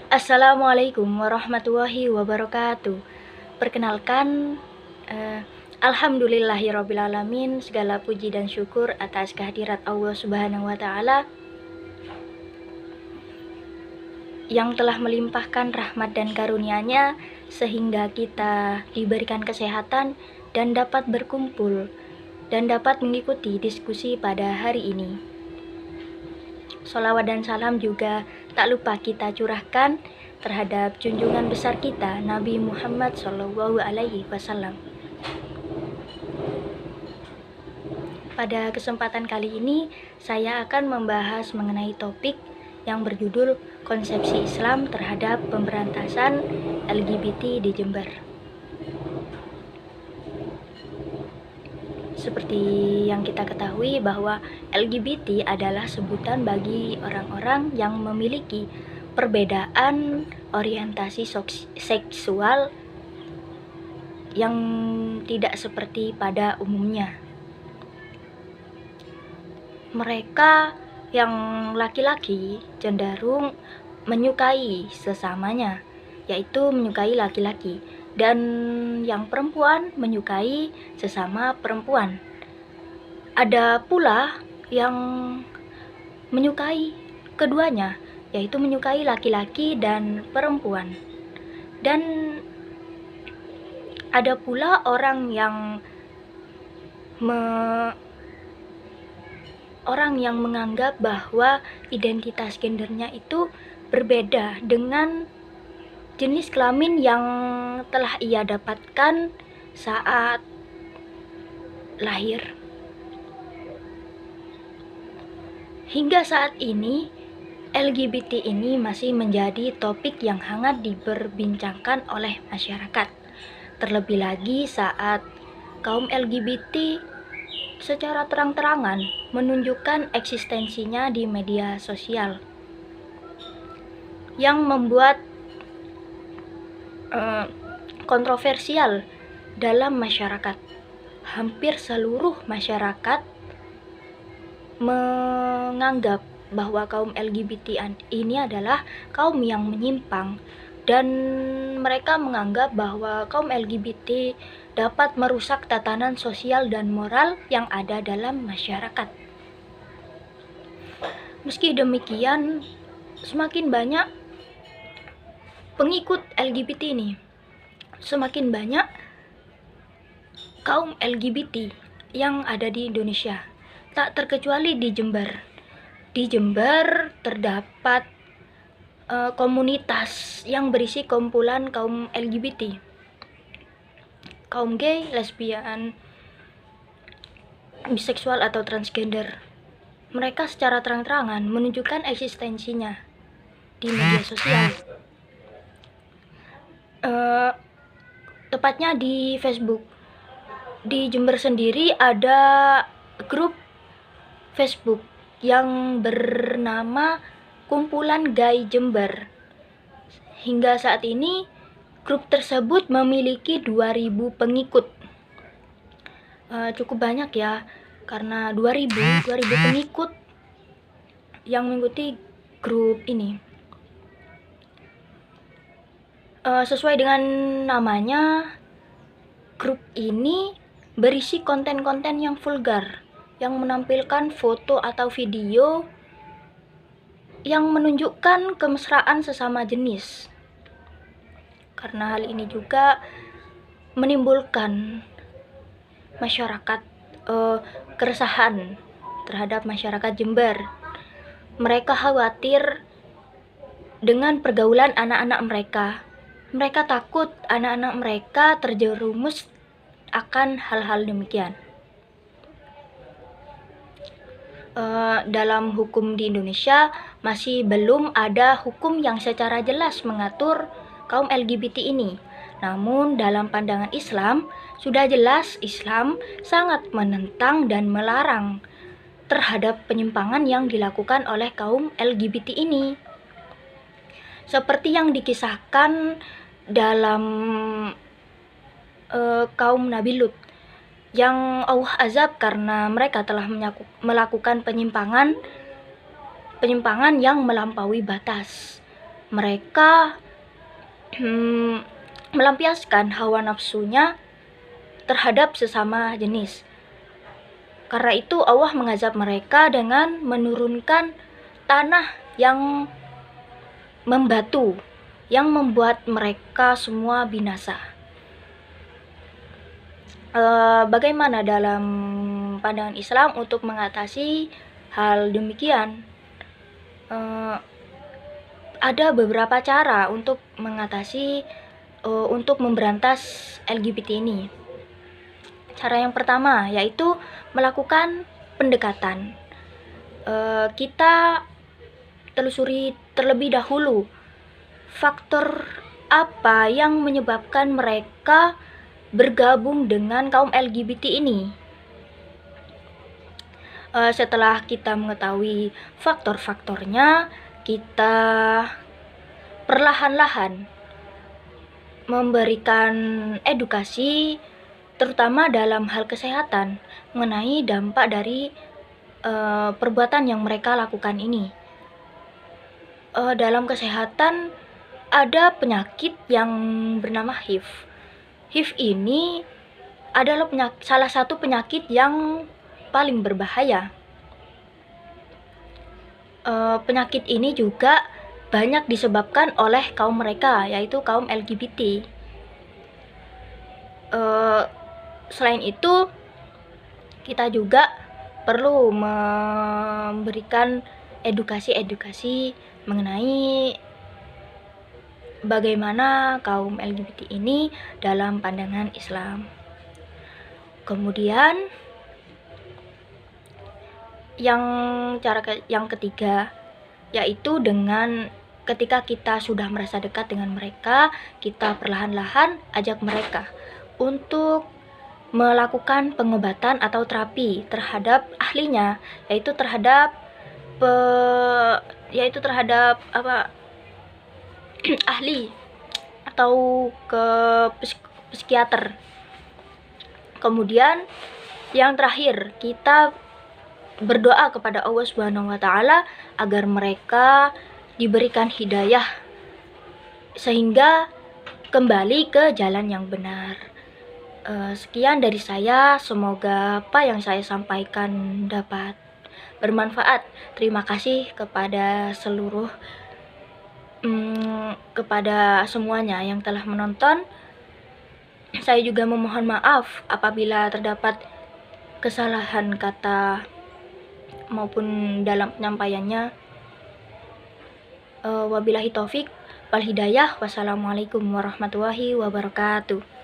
Assalamualaikum warahmatullahi wabarakatuh. Perkenalkan, alhamdulillahirobbilalamin, segala puji dan syukur atas kehadirat Allah Subhanahu wa Ta'ala yang telah melimpahkan rahmat dan karunia-Nya sehingga kita diberikan kesehatan dan dapat berkumpul dan dapat mengikuti diskusi pada hari ini. Sholawat dan salam juga tak lupa kita curahkan terhadap junjungan besar kita, Nabi Muhammad SAW. Pada kesempatan kali ini, saya akan membahas mengenai topik yang berjudul Konsepsi Islam terhadap Pemberantasan LGBT di Jember. Seperti yang kita ketahui bahwa LGBT adalah sebutan bagi orang-orang yang memiliki perbedaan orientasi seksual yang tidak seperti pada umumnya. Mereka yang laki-laki cenderung menyukai sesamanya, yaitu menyukai laki-laki, dan yang perempuan menyukai sesama perempuan. Ada pula yang menyukai keduanya, yaitu menyukai laki-laki dan perempuan. Dan ada pula orang yang menganggap bahwa identitas gendernya itu berbeda dengan jenis kelamin yang telah ia dapatkan saat lahir. Hingga saat ini, LGBT ini masih menjadi topik yang hangat diperbincangkan oleh masyarakat. Terlebih lagi saat kaum LGBT secara terang-terangan menunjukkan eksistensinya di media sosial, yang membuat kontroversial dalam masyarakat. Hampir seluruh masyarakat menganggap bahwa kaum LGBT ini adalah kaum yang menyimpang, dan mereka menganggap bahwa kaum LGBT dapat merusak tatanan sosial dan moral yang ada dalam masyarakat. Meski demikian, semakin banyak pengikut LGBT ini, semakin banyak kaum LGBT yang ada di Indonesia, tak terkecuali di Jember. Di Jember terdapat komunitas yang berisi kumpulan kaum LGBT, kaum gay, lesbian, biseksual atau transgender. Mereka secara terang-terangan menunjukkan eksistensinya di media sosial. Tepatnya di Facebook. Di Jember sendiri ada grup Facebook yang bernama Kumpulan Gay Jember. Hingga saat ini grup tersebut memiliki 2000 pengikut. Cukup banyak ya, karena 2000 pengikut yang mengikuti grup ini. Sesuai dengan namanya, grup ini berisi konten-konten yang vulgar, yang menampilkan foto atau video yang menunjukkan kemesraan sesama jenis. Karena hal ini juga menimbulkan masyarakat keresahan terhadap masyarakat Jember. Mereka khawatir dengan pergaulan anak-anak mereka. Mereka takut anak-anak mereka terjerumus akan hal-hal demikian. Dalam hukum di Indonesia masih belum ada hukum yang secara jelas mengatur kaum LGBT ini. Namun dalam pandangan Islam, sudah jelas Islam sangat menentang dan melarang terhadap penyimpangan yang dilakukan oleh kaum LGBT ini. Seperti yang dikisahkan dalam kaum Nabi Lut, yang Allah azab karena mereka telah melakukan penyimpangan yang melampaui batas. mereka melampiaskan hawa nafsunya terhadap sesama jenis. Karena itu Allah mengazab mereka dengan menurunkan tanah yang membatu, yang membuat mereka semua binasa. Bagaimana dalam pandangan Islam untuk mengatasi hal demikian? Ada beberapa cara untuk mengatasi, untuk memberantas LGBT ini. Cara yang pertama yaitu melakukan pendekatan. Kita telusuri terlebih dahulu faktor apa yang menyebabkan mereka bergabung dengan kaum LGBT ini. Setelah kita mengetahui faktor-faktornya, kita perlahan-lahan memberikan edukasi terutama dalam hal kesehatan mengenai dampak dari perbuatan yang mereka lakukan ini. Dalam kesehatan ada penyakit yang bernama HIV. HIV ini adalah salah satu penyakit yang paling berbahaya. Penyakit ini juga banyak disebabkan oleh kaum mereka, yaitu kaum LGBT. Selain itu, kita juga perlu memberikan edukasi mengenai bagaimana kaum LGBT ini dalam pandangan Islam. Kemudian yang ketiga yaitu dengan ketika kita sudah merasa dekat dengan mereka, kita perlahan-lahan ajak mereka untuk melakukan pengobatan atau terapi terhadap ahlinya, yaitu terhadap ahli atau ke psikiater. Kemudian yang terakhir, kita berdoa kepada Allah Subhanahu wa taala agar mereka diberikan hidayah sehingga kembali ke jalan yang benar. Sekian dari saya, semoga apa yang saya sampaikan dapat bermanfaat. Terima kasih kepada kepada semuanya yang telah menonton. Saya juga memohon maaf apabila terdapat kesalahan kata maupun dalam penyampaiannya. Wabillahi taufik wal hidayah. Wassalamualaikum warahmatullahi wabarakatuh.